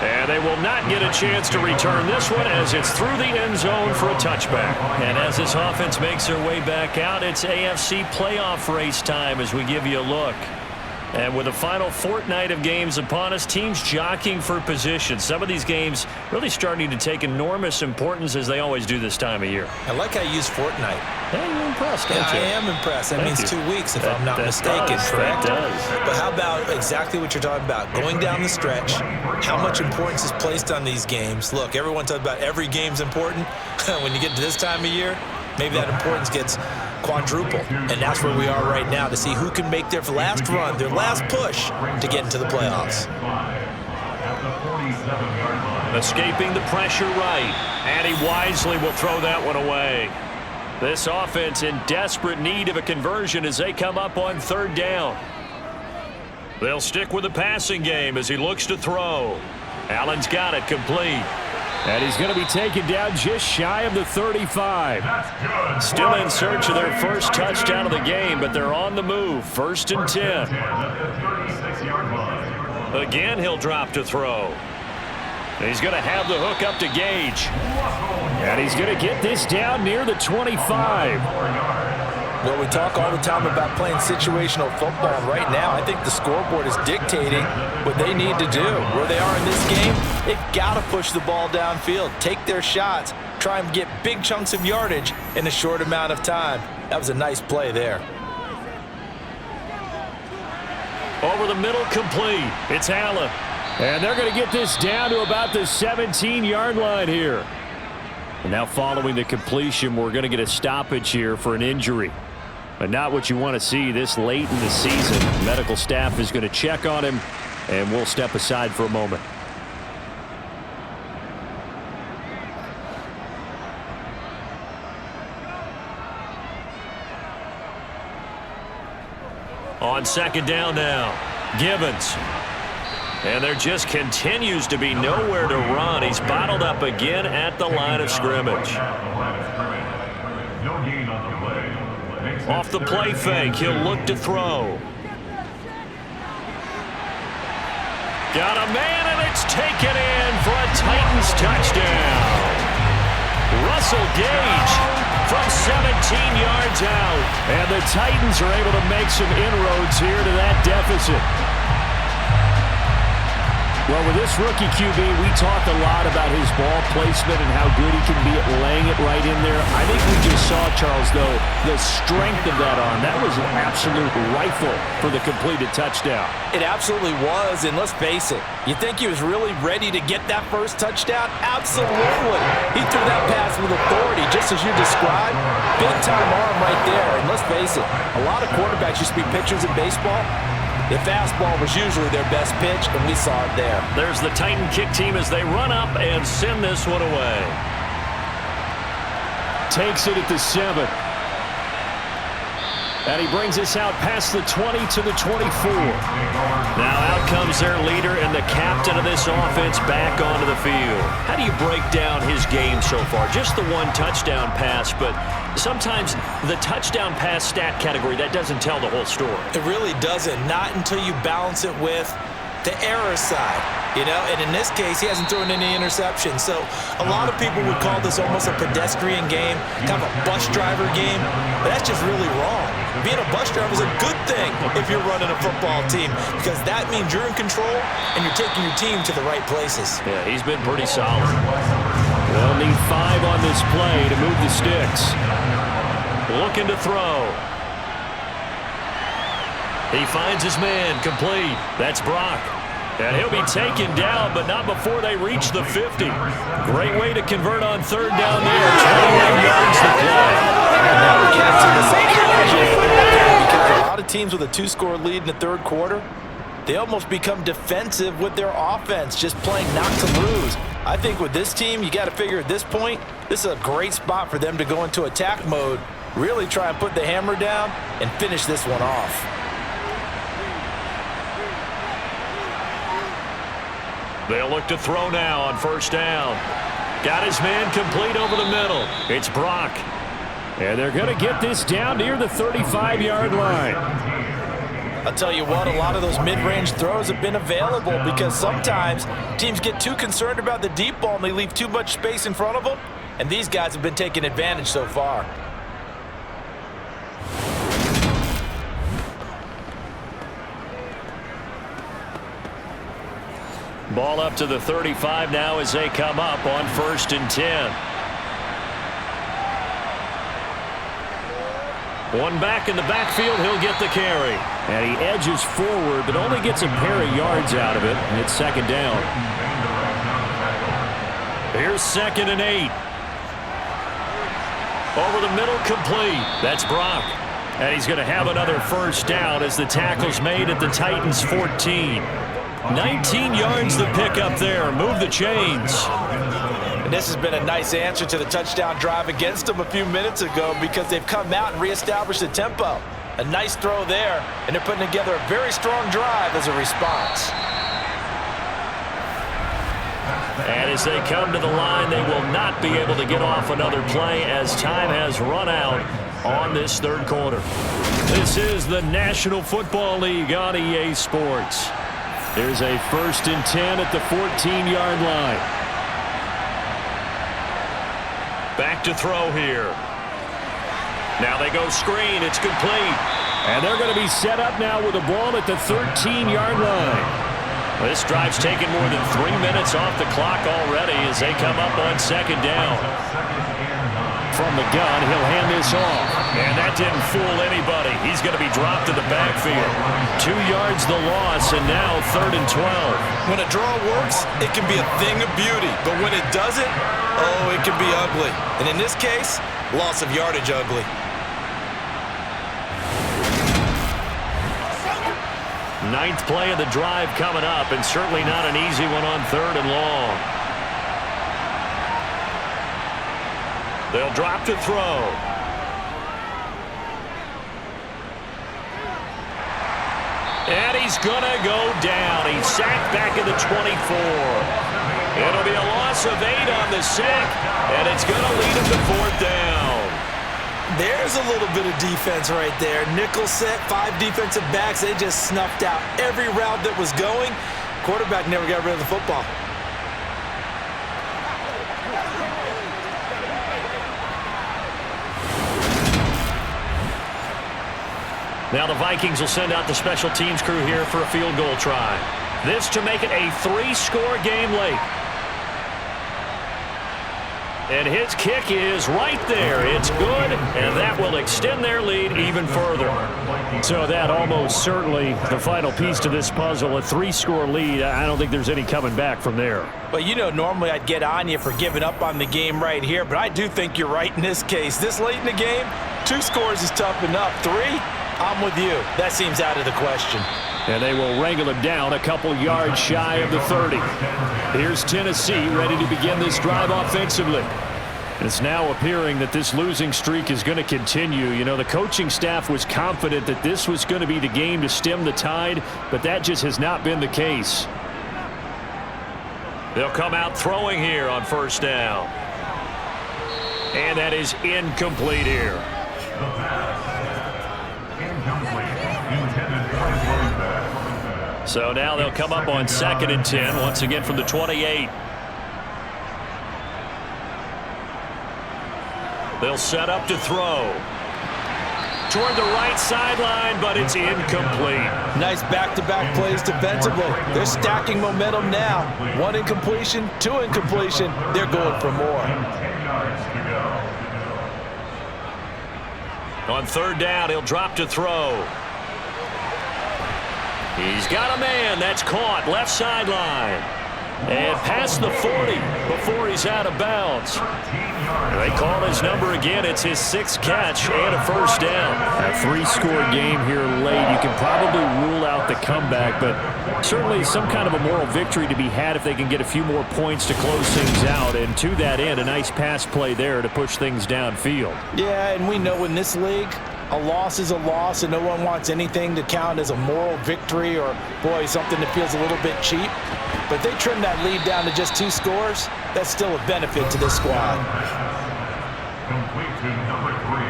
And they will not get a chance to return this one as it's through the end zone for a touchback. And as this offense makes their way back out, it's AFC playoff race time as we give you a look. And with the final fortnight of games upon us, teams jockeying for position. Some of these games really starting to take enormous importance as they always do this time of year. I like how you use fortnight. Yeah, you're impressed, don't you? I am impressed. That means 2 weeks, if I'm not mistaken, correct? That does. But how about exactly what you're talking about? Going down the stretch, how much importance is placed on these games? Look, everyone talks about every game's important. When you get to this time of year, maybe that importance gets quadruple. And that's where we are right now to see who can make their last run, their last push to get into the playoffs. Escaping the pressure right. And he wisely will throw that one away. This offense in desperate need of a conversion as they come up on 3rd down. They'll stick with the passing game as he looks to throw. Allen's got it complete. And he's going to be taken down just shy of the 35. Still in search of their first touchdown of the game, but they're on the move. 1st and 10. Again, he'll drop to throw. He's going to have the hook up to Gage. And he's going to get this down near the 25. Well, we talk all the time about playing situational football. Right now, I think the scoreboard is dictating what they need to do. Where they are in this game, they've got to push the ball downfield, take their shots, try and get big chunks of yardage in a short amount of time. That was a nice play there. Over the middle, complete. It's Allen. And they're going to get this down to about the 17-yard line here. And now following the completion, we're going to get a stoppage here for an injury. But not what you want to see this late in the season. Medical staff is going to check on him, and we'll step aside for a moment. On 2nd down now, Gibbons. And there just continues to be nowhere to run. He's bottled up again at the line of scrimmage. Off the play fake, he'll look to throw. Got a man, and it's taken in for a Titans touchdown. Russell Gage from 17 yards out. And the Titans are able to make some inroads here to that deficit. Well, with this rookie QB, we talk a lot about his ball placement and how good he can be at laying it right in there. I think we just saw, Charles, though, the strength of that arm. That was an absolute rifle for the completed touchdown. It absolutely was, and let's face it, you think he was really ready to get that first touchdown? Absolutely. He threw that pass with authority, just as you described. Big-time arm right there, and let's face it, a lot of quarterbacks used to be pitchers in baseball. The fastball was usually their best pitch, and we saw it there. There's the Titan kick team as they run up and send this one away. Takes it at the 7. And he brings us out past the 20 to the 24. Now out comes their leader and the captain of this offense back onto the field. How do you break down his game so far? Just the one touchdown pass, but sometimes the touchdown pass stat category, that doesn't tell the whole story. It really doesn't, not until you balance it with the error side, you know, and in this case, he hasn't thrown any interceptions. So a lot of people would call this almost a pedestrian game, kind of a bus driver game, but that's just really wrong. Being a bus driver is a good thing if you're running a football team, because that means you're in control and you're taking your team to the right places. Yeah, he's been pretty solid. They'll need 5 on this play to move the sticks. looking to throw. He finds his man, complete. That's Brock. And he'll be taken down, but not before they reach the 50. Great way to convert on third down there. 21 yards to play. Now we get into the psychology because a lot of teams with a 2-score lead in the third quarter, they almost become defensive with their offense, just playing not to lose. I think with this team, you got to figure at this point, this is a great spot for them to go into attack mode, really try and put the hammer down and finish this one off. They'll look to throw now on first down. Got his man complete over the middle. It's Brock. And they're going to get this down near the 35-yard line. I'll tell you what, a lot of those mid-range throws have been available because sometimes teams get too concerned about the deep ball and they leave too much space in front of them, and these guys have been taking advantage so far. Ball up to the 35 now as they come up on 1st and 10. One back in the backfield, he'll get the carry. And he edges forward, but only gets a pair of yards out of it. And it's 2nd down. Here's 2nd and 8. Over the middle, complete. That's Brock. And he's going to have another first down as the tackle's made at the Titans' 14. 19 yards to pick up there. Move the chains. And this has been a nice answer to the touchdown drive against them a few minutes ago because they've come out and reestablished the tempo. A nice throw there, and they're putting together a very strong drive as a response. And as they come to the line, they will not be able to get off another play as time has run out on this third quarter. This is the National Football League on EA Sports. There's a 1st and 10 at the 14-yard line. Back to throw here. Now they go screen. It's complete. And they're going to be set up now with the ball at the 13-yard line. This drive's taken more than 3 minutes off the clock already as they come up on 2nd down. From the gun, he'll hand this off. And that didn't fool anybody. He's going to be dropped to the backfield. 2 yards the loss, and now 3rd and 12. When a draw works, it can be a thing of beauty. But when it doesn't, oh, it can be ugly. And in this case, loss of yardage ugly. Ninth play of the drive coming up, and certainly not an easy one on 3rd and long. They'll drop to throw. And he's going to go down. He's sacked back at the 24. It'll be a loss of 8 on the sack, and it's going to lead him to 4th down. There's a little bit of defense right there. Nickel set, 5 defensive backs. They just snuffed out every route that was going. Quarterback never got rid of the football. Now the Vikings will send out the special teams crew here for a field goal try. This to make it a 3-score game late. And his kick is right there. It's good, and that will extend their lead even further. So that almost certainly the final piece to this puzzle, a 3-score lead. I don't think there's any coming back from there. Well, you know, normally I'd get on you for giving up on the game right here, but I do think you're right in this case. This late in the game, 2 scores is tough enough. 3, I'm with you. That seems out of the question. And they will wrangle him down a couple yards shy of the 30. Here's Tennessee ready to begin this drive offensively. It's now appearing that this losing streak is going to continue. You know, the coaching staff was confident that this was going to be the game to stem the tide, but that just has not been the case. They'll come out throwing here on 1st down. And that is incomplete here. So now they'll come up on 2nd and 10, once again from the 28. They'll set up to throw. Toward the right sideline, but it's incomplete. Nice back-to-back plays defensively. They're stacking momentum now. 1 incompletion, 2 incompletion. They're going for more. On third down, he'll drop to throw. He's got a man. That's caught. Left sideline. And past the 40 before he's out of bounds. They call his number again. It's his 6th catch and a first down. A 3-score game here late. You can probably rule out the comeback, but certainly some kind of a moral victory to be had if they can get a few more points to close things out. And to that end, a nice pass play there to push things downfield. Yeah, and we know in this league, a loss is a loss, and no one wants anything to count as a moral victory or, boy, something that feels a little bit cheap. But if they trim that lead down to just 2 scores, that's still a benefit to this squad. Complete to number 3.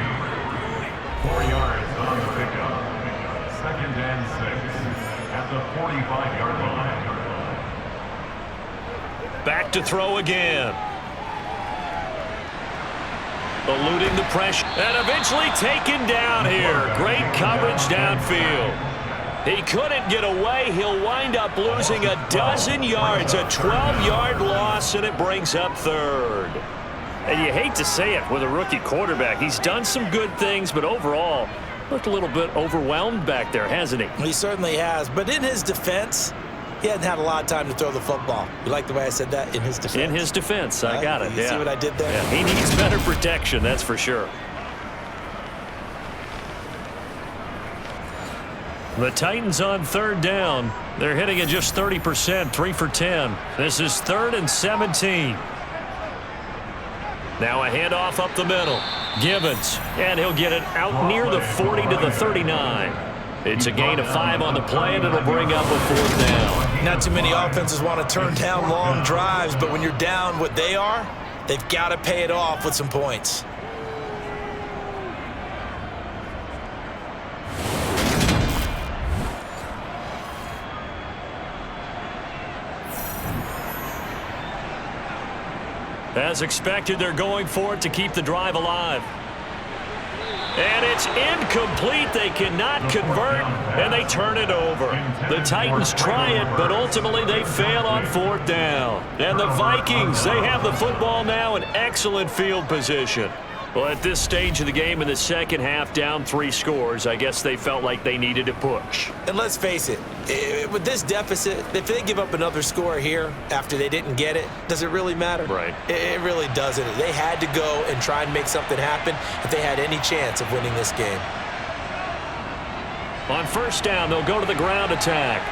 4 yards on the pickup. 2nd and 6 at the 45-yard line. Back to throw again. Eluding the pressure. And eventually taken down here. Great coverage downfield. He couldn't get away. He'll wind up losing a dozen yards. A 12-yard loss, and it brings up 3rd. And you hate to say it with a rookie quarterback. He's done some good things, but overall, looked a little bit overwhelmed back there, hasn't he? He certainly has. But in his defense, he hadn't had a lot of time to throw the football. You like the way I said that? In his defense. In his defense. I got it. You see what I did there? Yeah, he needs better protection, that's for sure. The Titans on third down. They're hitting at just 30%, 3 for 10. This is 3rd and 17. Now a handoff up the middle. Givens, and he'll get it out near the 40 to the 39. It's a gain of 5 on the play, and it'll bring up a 4th down. Not too many offenses want to turn down long drives, but when you're down what they are, they've got to pay it off with some points. As expected, they're going for it to keep the drive alive. And it's incomplete. They cannot convert, and they turn it over. The Titans try it, but ultimately they fail on 4th down. And the Vikings, they have the football now in excellent field position. Well, at this stage of the game in the second half, down 3 scores, I guess they felt like they needed a push. And let's face it, with this deficit, if they give up another score here after they didn't get it, does it really matter? Right. It really doesn't. They had to go and try and make something happen if they had any chance of winning this game. On 1st down, they'll go to the ground attack.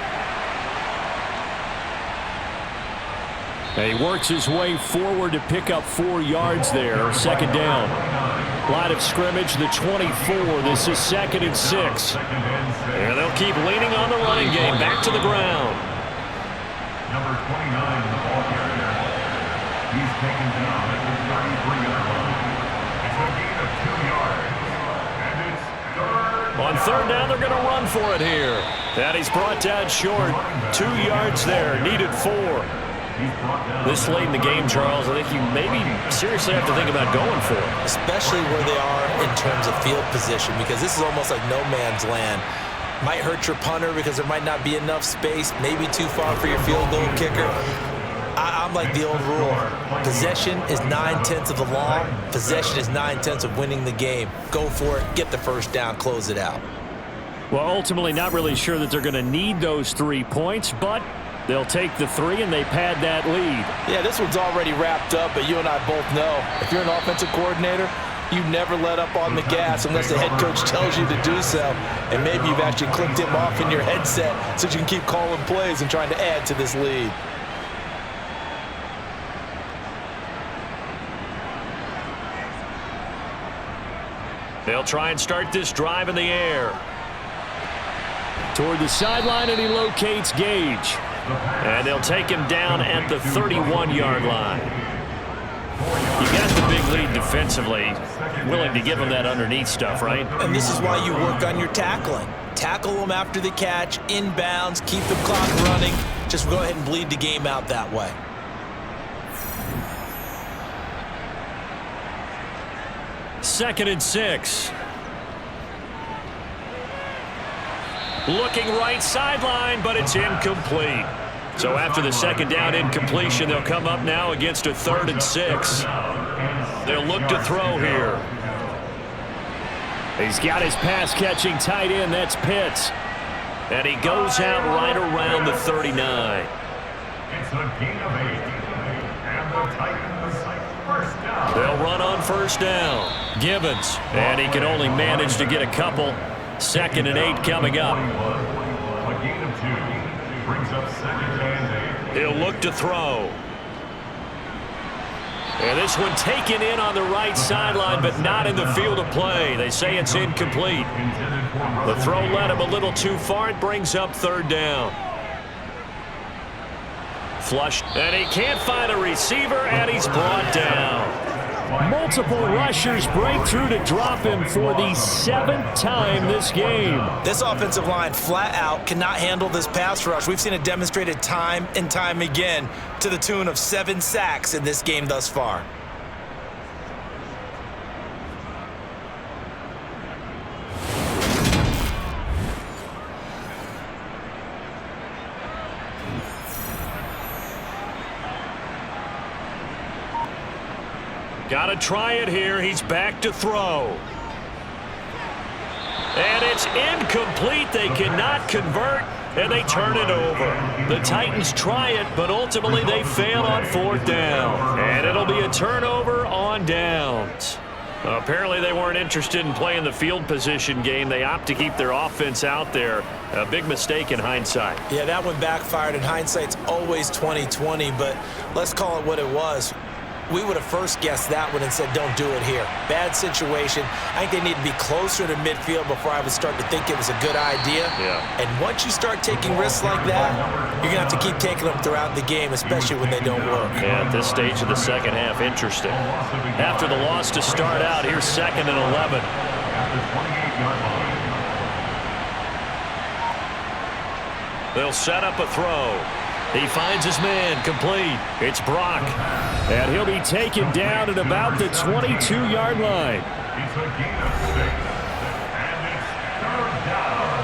And he works his way forward to pick up 4 yards there. 2nd down. Line of scrimmage, the 24. This is 2nd and 6. And they'll keep leaning on the running game. Back to the ground. Number 29 in the ball carrier. He's taken down at the 33-yard line. It's a gain of 2 yards. And it's 3rd. On 3rd down, they're going to run for it here. And he's brought down short. 2 yards there. Needed 4. This late in the game, Charles, I think you maybe seriously have to think about going for it. Especially where they are in terms of field position, because this is almost like no man's land. Might hurt your punter because there might not be enough space, maybe too far for your field goal kicker. I'm like the old rule. Possession is 9/10 of the law. Possession is 9/10 of winning the game. Go for it, get the 1st down, close it out. Well, ultimately not really sure that they're going to need those 3 points, but they'll take the 3 and they pad that lead. Yeah, this one's already wrapped up, but you and I both know if you're an offensive coordinator, you never let up on the gas unless the head coach tells you to do so. And maybe you've actually clicked him off in your headset so you can keep calling plays and trying to add to this lead. They'll try and start this drive in the air. Toward the sideline, and he locates Gage. And they'll take him down at the 31-yard line. You got the big lead defensively. Willing to give him that underneath stuff, right? And this is why you work on your tackling. Tackle them after the catch, inbounds, keep the clock running. Just go ahead and bleed the game out that way. Second and 6. Looking right sideline, but it's incomplete. So after the 2nd down incompletion, they'll come up now against a 3rd and 6. They'll look to throw here. He's got his pass-catching tight end. That's Pitts. And he goes out right around the 39. It's a gain of 8. And the Titans first down. They'll run on first down. Gibbons. And he can only manage to get a couple. 2nd and 8 coming up. A gain of 2. Brings up 2nd and 8. He'll look to throw. And this one taken in on the right sideline, but not in the field of play. They say it's incomplete. The throw led him a little too far. It brings up 3rd down. Flush, and he can't find a receiver, and he's brought down. Multiple rushers break through to drop him for the 7th time this game. This offensive line flat out cannot handle this pass rush. We've seen it demonstrated time and time again to the tune of 7 sacks in this game thus far. Got to try it here. He's back to throw. And it's incomplete. They cannot convert, and they turn it over. The Titans try it, but ultimately they fail on 4th down. And it'll be a turnover on downs. Apparently they weren't interested in playing the field position game. They opt to keep their offense out there. A big mistake in hindsight. Yeah, that one backfired, and hindsight's always 20/20, but let's call it what it was. We would have first guessed that one and said, don't do it here. Bad situation. I think they need to be closer to midfield before I would start to think it was a good idea. Yeah. And once you start taking risks like that, you're going to have to keep taking them throughout the game, especially when they don't work. Yeah, at this stage of the second half, interesting. After the loss to start out, here's 2nd and 11. They'll set up a throw. He finds his man, complete. It's Brock. And he'll be taken down at about the 22-yard line. It's a gain of 6. And it's 3rd down.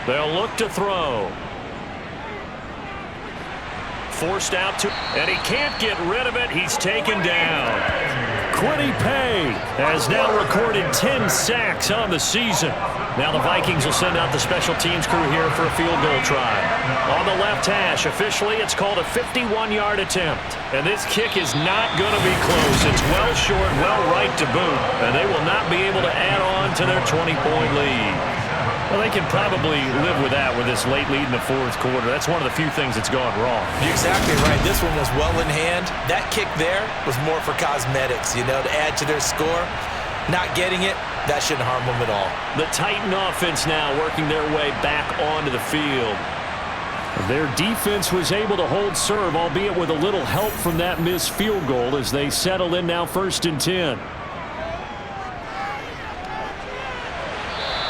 They'll look to throw. Forced out to, and he can't get rid of it. He's taken down. Quiddy Pay has now recorded 10 sacks on the season. Now the Vikings will send out the special teams crew here for a field goal try. On the left hash, officially it's called a 51-yard attempt. And this kick is not going to be close. It's well short, well right to boot. And they will not be able to add on to their 20-point lead. Well, they can probably live with that with this late lead in the 4th quarter. That's one of the few things that's gone wrong. You're exactly right. This one was well in hand. That kick there was more for cosmetics, to add to their score. Not getting it, that shouldn't harm them at all. The Titan offense now working their way back onto the field. Their defense was able to hold serve, albeit with a little help from that missed field goal as they settle in now 1st and 10.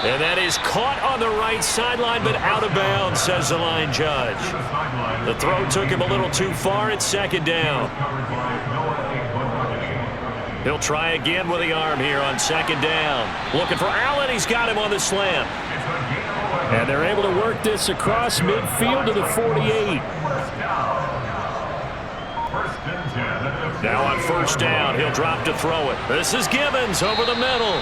And that is caught on the right sideline, but out of bounds, says the line judge. The throw took him a little too far. It's 2nd down. He'll try again with the arm here on 2nd down. Looking for Allen. He's got him on the slant. And they're able to work this across midfield to the 48. Now on 1st down, he'll drop to throw it. This is Gibbons over the middle.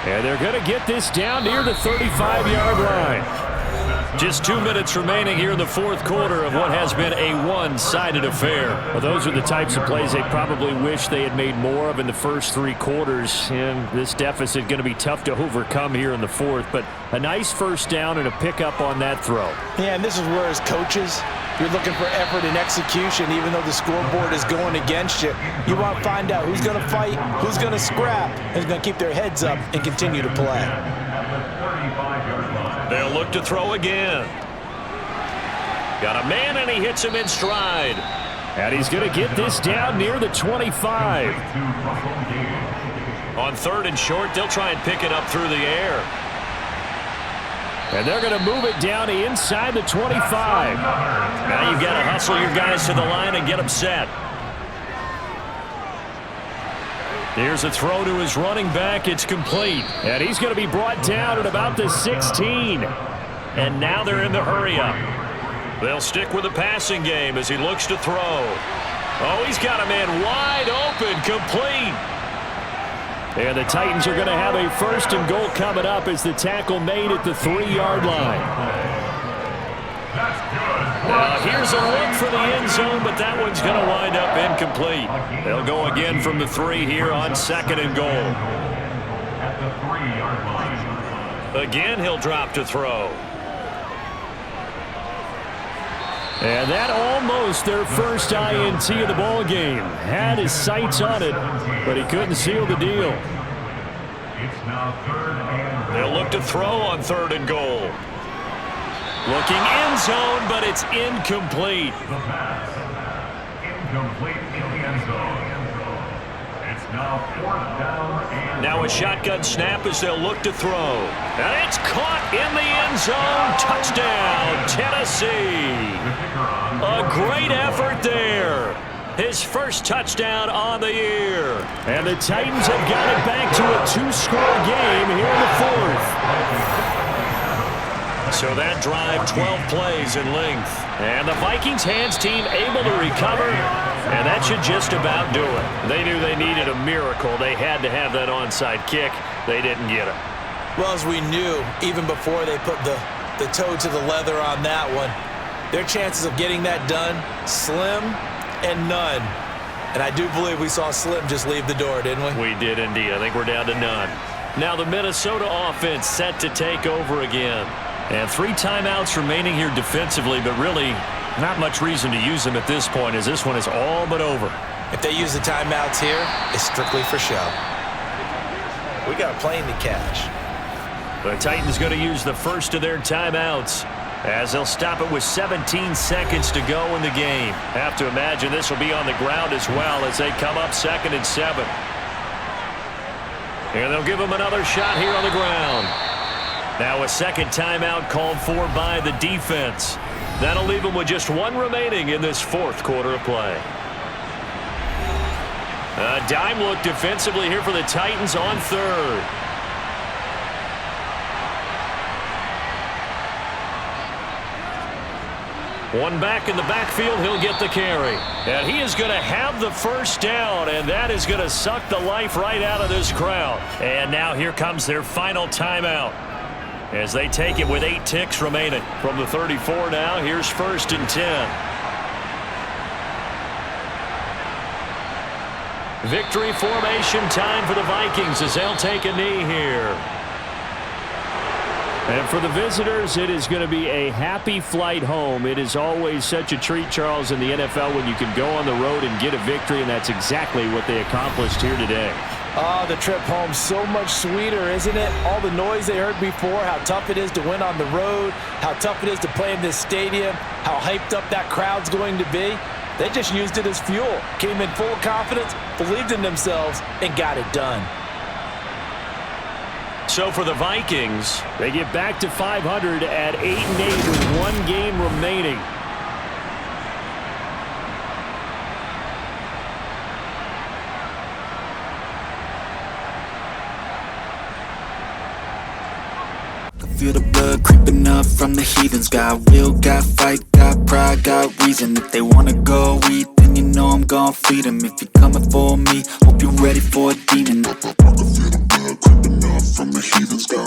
And they're going to get this down near the 35-yard line. Just 2 minutes remaining here in the 4th quarter of what has been a one-sided affair. Well, those are the types of plays they probably wish they had made more of in the first 3 quarters. And this deficit going to be tough to overcome here in the 4th. But a nice 1st down and a pickup on that throw. Yeah, and this is where as coaches, you're looking for effort and execution, even though the scoreboard is going against you. You want to find out who's going to fight, who's going to scrap, and who's going to keep their heads up and continue to play. They'll look to throw again. Got a man, and he hits him in stride. And he's going to get this down near the 25. On 3rd and short, they'll try and pick it up through the air. And they're going to move it down inside the 25. Now you've got to hustle your guys to the line and get them set. Here's a throw to his running back. It's complete. And he's going to be brought down at about the 16. And now they're in the hurry-up. They'll stick with the passing game as he looks to throw. Oh, he's got a man wide open, complete. And the Titans are going to have a 1st and goal coming up as the tackle made at the 3-yard line. Now here's a look for the end zone, but that one's going to wind up incomplete. They'll go again from the 3 here on 2nd and goal. At the 3-yard line. Again, he'll drop to throw. And that almost their first INT of the ball game. Had his sights on it, but he couldn't seal the deal. It's now 3rd and They'll look to throw on 3rd and goal. Looking end zone, but it's incomplete. the pass. Incomplete in the end zone. It's now 4th down and Now a shotgun snap as they'll look to throw. And it's caught in the end zone. Touchdown, Tennessee. A great effort there. His first touchdown on the year. And the Titans have got it back to a 2-score game here in the 4th. So that drive, 12 plays in length. And the Vikings hands team able to recover, and that should just about do it. They knew they needed a miracle. They had to have that onside kick. They didn't get it. Well, as we knew, even before they put the toe to the leather on that one, their chances of getting that done, slim and none. And I do believe we saw Slim just leave the door, didn't we? We did indeed. I think we're down to none. Now the Minnesota offense set to take over again. And 3 timeouts remaining here defensively, but really not much reason to use them at this point as this one is all but over. If they use the timeouts here, it's strictly for show. We got a plane to catch. The Titans going to use the first of their timeouts as they'll stop it with 17 seconds to go in the game. Have to imagine this will be on the ground as well as they come up 2nd and 7. And they'll give them another shot here on the ground. Now a second timeout called for by the defense. That'll leave them with just 1 remaining in this 4th quarter of play. A dime look defensively here for the Titans on 3rd. One back in the backfield, he'll get the carry. And he is going to have the first down, and that is going to suck the life right out of this crowd. And now here comes their final timeout as they take it with 8 ticks remaining. From the 34 now, here's 1st and 10. Victory formation time for the Vikings as they'll take a knee here. And for the visitors, it is going to be a happy flight home. It is always such a treat, Charles, in the NFL when you can go on the road and get a victory, and that's exactly what they accomplished here today. Oh, the trip home so much sweeter, isn't it? All the noise they heard before, how tough it is to win on the road, how tough it is to play in this stadium, how hyped up that crowd's going to be. They just used it as fuel, came in full of confidence, believed in themselves, and got it done. So for the Vikings, they get back to 500 at 8-8 with 1 game remaining. Feel the blood creeping up from the heathens. Got will, got fight, got pride, got reason. If they wanna go eat, then you know I'm gon' feed them. If you're coming for me, hope you're ready for a demon. I can feel the blood creeping up from the heathens. Got